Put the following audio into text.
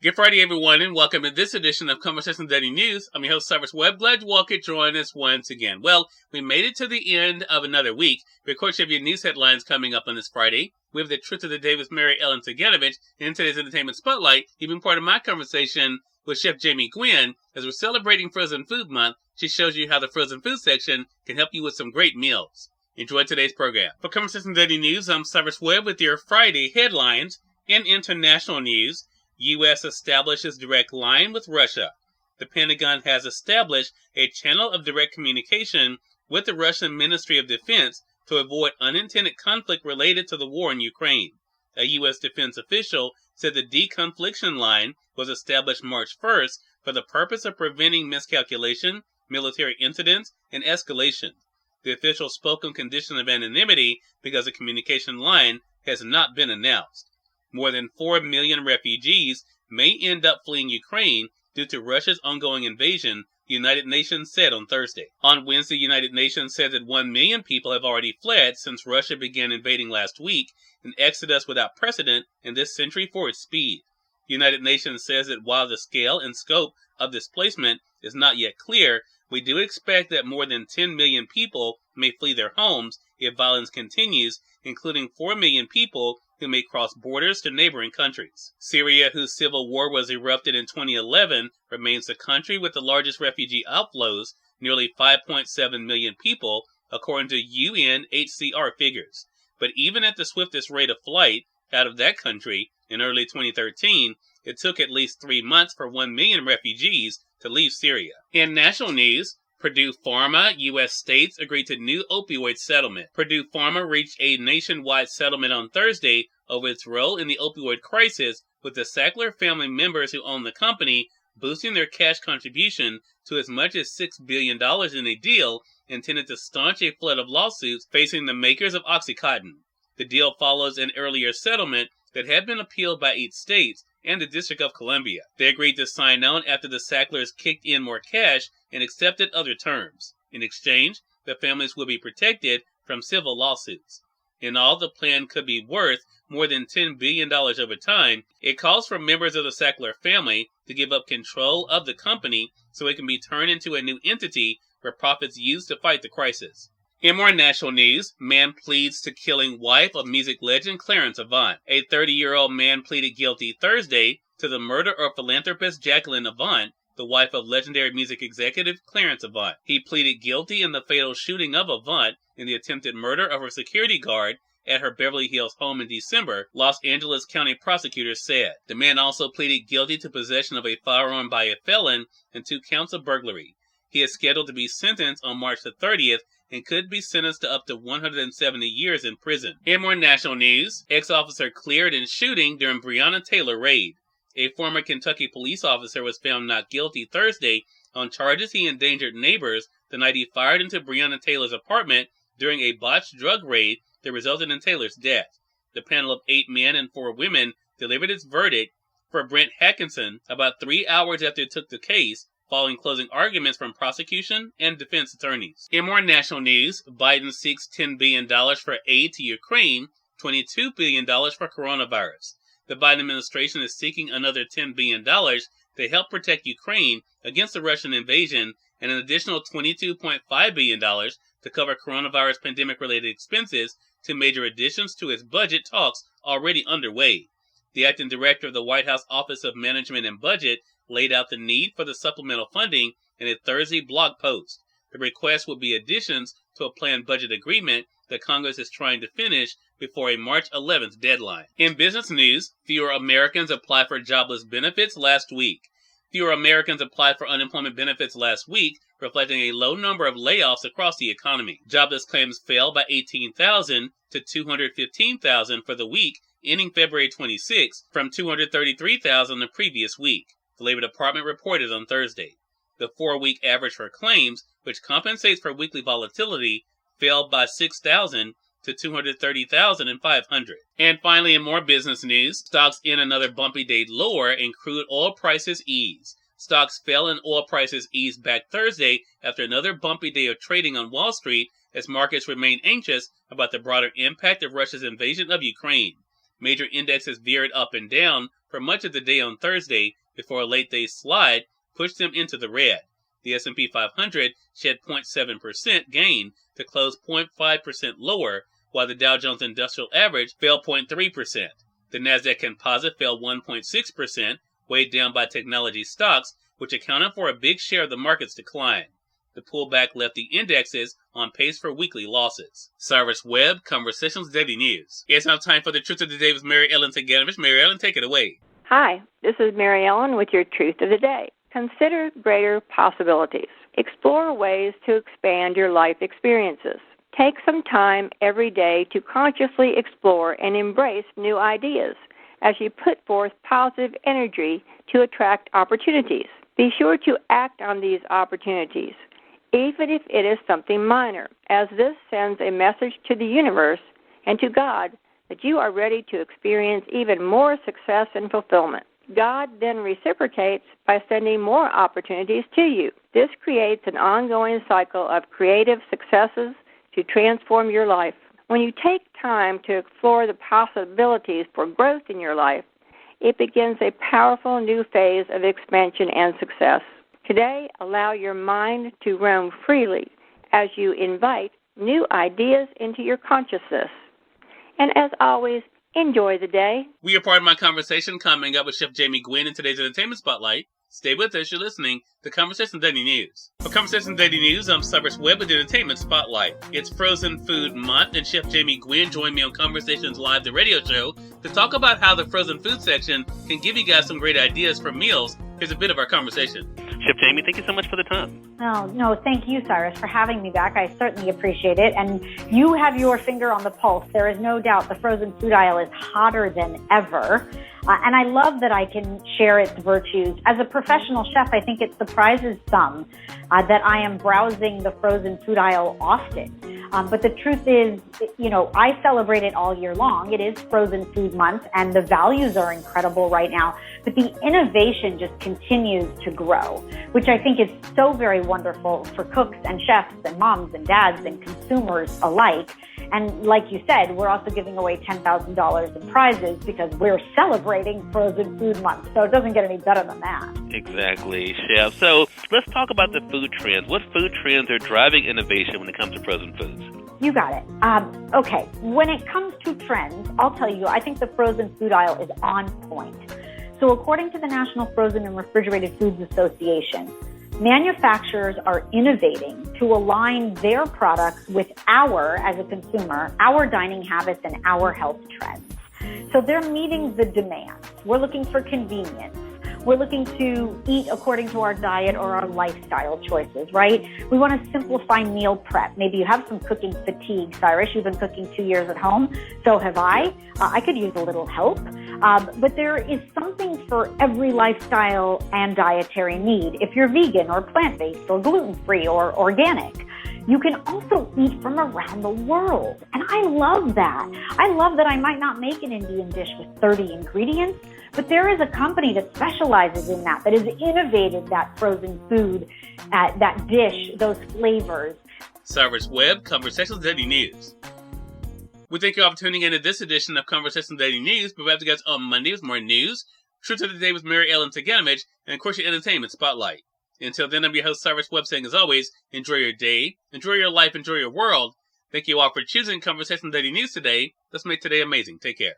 Good Friday, everyone, and welcome to this edition of Conversation Daily News. I'm your host, Cyrus Webb. Glad you all could join us once again. Well, we made it to the end of another week. We, of course, have your news headlines coming up on this Friday. We have the Truth of the Day with Mary Ellen Ciganovich. And in today's Entertainment Spotlight, you've been part of my conversation with Chef Jamie Gwen. As we're celebrating Frozen Food Month, she shows you how the frozen food section can help you with some great meals. Enjoy today's program. For Conversation Daily News, I'm Cyrus Webb with your Friday headlines. In international news, U.S. establishes direct line with Russia. The Pentagon has established a channel of direct communication with the Russian Ministry of Defense to avoid unintended conflict related to the war in Ukraine. A U.S. defense official said the deconfliction line was established March 1st for the purpose of preventing miscalculation, military incidents, and escalation. The official spoke on condition of anonymity because the communication line has not been announced. More than 4 million refugees may end up fleeing Ukraine due to Russia's ongoing invasion, the United Nations said on Thursday. On Wednesday, the United Nations said that 1 million people have already fled since Russia began invading last week, an exodus without precedent in this century for its speed. The United Nations says that while the scale and scope of displacement is not yet clear, we do expect that more than 10 million people may flee their homes if violence continues, including 4 million people who may cross borders to neighboring countries. Syria, whose civil war was erupted in 2011, remains the country with the largest refugee outflows, nearly 5.7 million people, according to UNHCR figures. But even at the swiftest rate of flight out of that country in early 2013, it took at least 3 months for 1 million refugees to leave Syria. In national news, Purdue Pharma, U.S. states agreed to new opioid settlement. Purdue Pharma reached a nationwide settlement on Thursday over its role in the opioid crisis, with the Sackler family members who own the company boosting their cash contribution to as much as $6 billion in a deal intended to staunch a flood of lawsuits facing the makers of OxyContin. The deal follows an earlier settlement that had been appealed by 8 states and the District of Columbia. They agreed to sign on after the Sacklers kicked in more cash and accepted other terms. In exchange, the families will be protected from civil lawsuits. In all, the plan could be worth more than $10 billion over time. It calls for members of the Sackler family to give up control of the company so it can be turned into a new entity where profits used to fight the crisis. In more national news, man pleads to killing wife of music legend Clarence Avant. A 30-year-old man pleaded guilty Thursday to the murder of philanthropist Jacqueline Avant, the wife of legendary music executive Clarence Avant. He pleaded guilty in the fatal shooting of Avant in the attempted murder of her security guard at her Beverly Hills home in December, Los Angeles County prosecutors said. The man also pleaded guilty to possession of a firearm by a felon and 2 counts of burglary. He is scheduled to be sentenced on March the 30th and could be sentenced to up to 170 years in prison. In more national news, ex-officer cleared in shooting during Breonna Taylor raid. A former Kentucky police officer was found not guilty Thursday on charges he endangered neighbors the night he fired into Breonna Taylor's apartment during a botched drug raid that resulted in Taylor's death. The panel of 8 men and 4 women delivered its verdict for Brent Hackinson about 3 hours after it took the case, following closing arguments from prosecution and defense attorneys. In more national news, Biden seeks $10 billion for aid to Ukraine, $22 billion for coronavirus. The Biden administration is seeking another $10 billion to help protect Ukraine against the Russian invasion and an additional $22.5 billion to cover coronavirus pandemic-related expenses, 2 major additions to its budget talks already underway. The acting director of the White House Office of Management and Budget laid out the need for the supplemental funding in a Thursday blog post. The request would be additions to a planned budget agreement that Congress is trying to finish before a March 11th deadline. In business news, fewer Americans applied for jobless benefits last week. Fewer Americans applied for unemployment benefits last week, reflecting a low number of layoffs across the economy. Jobless claims fell by 18,000 to 215,000 for the week, ending February 26, from 233,000 the previous week. The Labor Department reported on Thursday. The 4-week average for claims, which compensates for weekly volatility, fell by 6,000 to 230,500. And finally, in more business news, stocks end another bumpy day lower and crude oil prices ease. Stocks fell and oil prices eased back Thursday after another bumpy day of trading on Wall Street as markets remain anxious about the broader impact of Russia's invasion of Ukraine. Major indexes veered up and down for much of the day on Thursday before a late-day slide pushed them into the red. The S&P 500 shed 0.7% gain to close 0.5% lower, while the Dow Jones Industrial Average fell 0.3%. The Nasdaq Composite fell 1.6%, weighed down by technology stocks, which accounted for a big share of the market's decline. The pullback left the indexes on pace for weekly losses. Cyrus Webb, Conversations Daily News. It's now time for the Truth of the Day with Mary Ellen Ciganovich. Mary Ellen, take it away. Hi, this is Mary Ellen with your Truth of the Day. Consider greater possibilities. Explore ways to expand your life experiences. Take some time every day to consciously explore and embrace new ideas as you put forth positive energy to attract opportunities. Be sure to act on these opportunities, even if it is something minor, as this sends a message to the universe and to God that you are ready to experience even more success and fulfillment. God then reciprocates by sending more opportunities to you. This creates an ongoing cycle of creative successes to transform your life. When you take time to explore the possibilities for growth in your life, it begins a powerful new phase of expansion and success. Today, allow your mind to roam freely as you invite new ideas into your consciousness. And as always, enjoy the day. We are part of my conversation coming up with Chef Jamie Gwen in today's Entertainment Spotlight. Stay with us. You're listening to Conversation Daily News. For Conversation Daily News, I'm Cyrus Webb with the Entertainment Spotlight. It's Frozen Food Month, and Chef Jamie Gwen joined me on Conversations Live, the radio show, to talk about how the frozen food section can give you guys some great ideas for meals. Here's a bit of our conversation. Chef Jamie, thank you so much for the time. Oh, no, thank you, Cyrus, for having me back. I certainly appreciate it. And you have your finger on the pulse. There is no doubt the frozen food aisle is hotter than ever. And I love that I can share its virtues. As a professional chef, I think it surprises some that I am browsing the frozen food aisle often. But the truth is, I celebrate it all year long. It is Frozen Food Month, and the values are incredible right now. But the innovation just continues to grow, which I think is so very wonderful for cooks and chefs and moms and dads and consumers alike. And like you said, we're also giving away $10,000 in prizes because we're celebrating Frozen Food Month. So it doesn't get any better than that. Exactly, Chef. So let's talk about the food trends. What food trends are driving innovation when it comes to frozen foods? You got it. Okay, when it comes to trends, I'll tell you, I think the frozen food aisle is on point. So according to the National Frozen and Refrigerated Foods Association, manufacturers are innovating to align their products with as a consumer, our dining habits and our health trends. So they're meeting the demands. We're looking for convenience. We're looking to eat according to our diet or our lifestyle choices, right? We want to simplify meal prep. Maybe you have some cooking fatigue, Cyrus. You've been cooking 2 years at home. So have I. I could use a little help. But there is something for every lifestyle and dietary need. If you're vegan or plant-based or gluten-free or organic, you can also eat from around the world. And I love that. I love that I might not make an Indian dish with 30 ingredients, but there is a company that specializes in that has innovated that frozen food, that dish, those flavors. Cyrus Webb, Conversations Daily News. We thank you all for tuning in to this edition of Conversations Daily News. We'll be back to you guys on Monday with more news, Truth of the Day with Mary Ellen Ciganovich, and of course your Entertainment Spotlight. Until then, I'm your host, Cyrus Webb, saying as always, enjoy your day, enjoy your life, enjoy your world. Thank you all for choosing Conversations Daily News today. Let's make today amazing. Take care.